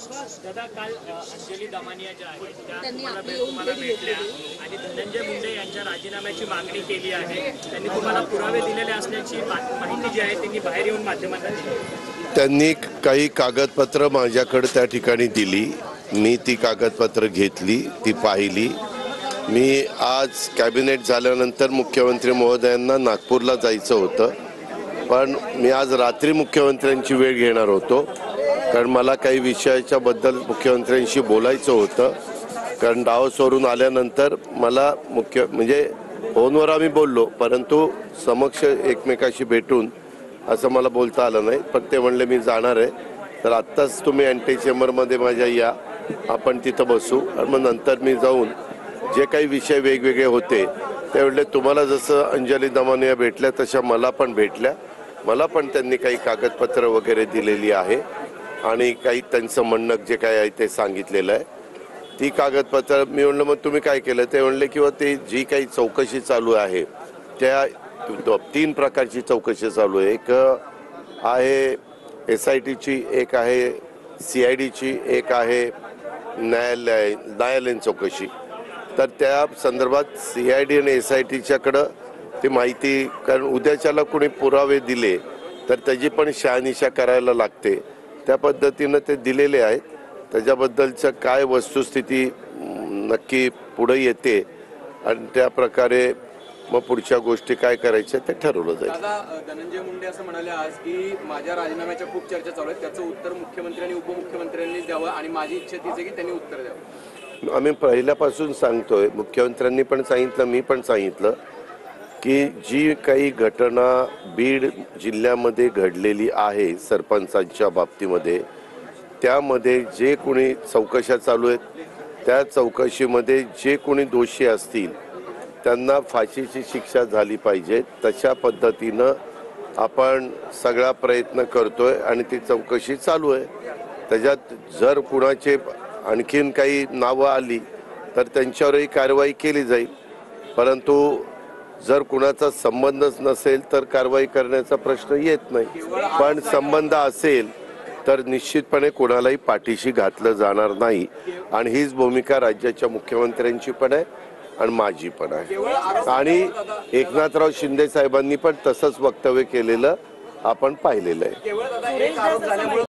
दादा काल अंजली दमानिया ज्या आहेत त्या तुम्हाला भेटल्या आणि धनंजय मुंडे यांच्या राजीनाम्याची मागणी केली आहे। त्यांनी तुम्हाला पुरावे दिलेले असल्याची माहिती जी आहे त्यांनी बाहेर येऊन माध्यमांना दिली। त्यांनी काही कागदपत्र माझ्याकडे त्या ठिकाणी दिली। मी ती कागदपत्र घेतली, ती पाहिली। मी आज कॅबिनेट झाल्यानंतर मुख्यमंत्री महोदयांना नागपूरला जायचं होतं, पण मी आज रात्री मुख्यमंत्र्यांची वेळ घेणार होतो, कारण मला काही विषयाच्या बद्दल मुख्यमंत्र्यांशी बोलायचं होतं। कारण डावसवरून आल्यानंतर मला म्हणजे फोनवर आम्ही बोललो, परंतु समक्ष एकमेकाशी भेटून असं मला बोलता आलं नाही। पण ते म्हणले मी जाणार आहे, तर आत्ताच तुम्ही अँटी चेंबरमध्ये माझ्या या, आपण तिथं बसू आणि मग नंतर मी जाऊन जे काही विषय वेगवेगळे होते ते म्हणले तुम्हाला जसं अंजली दमानिया भेटल्या तशा मला पण भेटल्या। मला पण त्यांनी काही कागदपत्र वगैरे दिलेली आहे आणि काही त्यांचं म्हणणं जे काय आहे ते सांगितलेलं आहे। ती कागदपत्र मी म्हणलं मग तुम्ही काय केलं? ते म्हणले किंवा ते जी काही चौकशी चालू आहे त्या 3 प्रकारची चौकशी चालू आहे। एक आहे SITची, एक आहे CIDची, एक आहे न्यायालयीन चौकशी। तर त्या संदर्भात CID आणि SITच्याकडं ती माहिती, कारण उद्याच्याला कोणी पुरावे दिले तर त्याची पण शहानिशा करायला लागते, त्या पद्धतीनं ते दिलेले आहेत। त्याच्याबद्दलचं काय वस्तुस्थिती नक्की पुढे येते आणि त्या प्रकारे मग पुढच्या गोष्टी काय करायच्या ते ठरवलं जाईल। दादा, धनंजय मुंडे असं म्हणाले आज की माझ्या राजीनाम्याच्या खूप चर्चा चालू आहेत, त्याचं उत्तर मुख्यमंत्री आणि उपमुख्यमंत्र्यांनी द्यावं आणि माझी इच्छा तीच आहे की त्यांनी उत्तर द्यावं। आम्ही पहिल्यापासून सांगतोय, मुख्यमंत्र्यांनी पण सांगितलं, मी पण सांगितलं की जी काही घटना बीड जिल्ह्यामध्ये घडलेली आहे सरपंचांच्या बाबतीमध्ये, त्यामध्ये जे कोणी चौकशा चालू आहेत त्या चौकशीमध्ये जे कोणी दोषी असतील त्यांना फाशीची शिक्षा झाली पाहिजे, तशा पद्धतीनं आपण सगळा प्रयत्न करतोय आणि ती चौकशी चालू आहे। त्याच्यात जर कुणाचे आणखीन काही नावं आली तर त्यांच्यावरही कारवाई केली जाईल, परंतु जर कुणाचा संबंधच नसेल तर कारवाई करण्याचा प्रश्न येत नाही। पण संबंध असेल तर निश्चितपणे कोणालाही पाठीशी घातलं जाणार नाही आणि हीच भूमिका राज्याच्या मुख्यमंत्र्यांची पण आहे आणि माझी पण आहे। आणि एकनाथराव शिंदे साहेबांनी पण तसंच वक्तव्य केलेलं आपण पाहिलेलं आहे।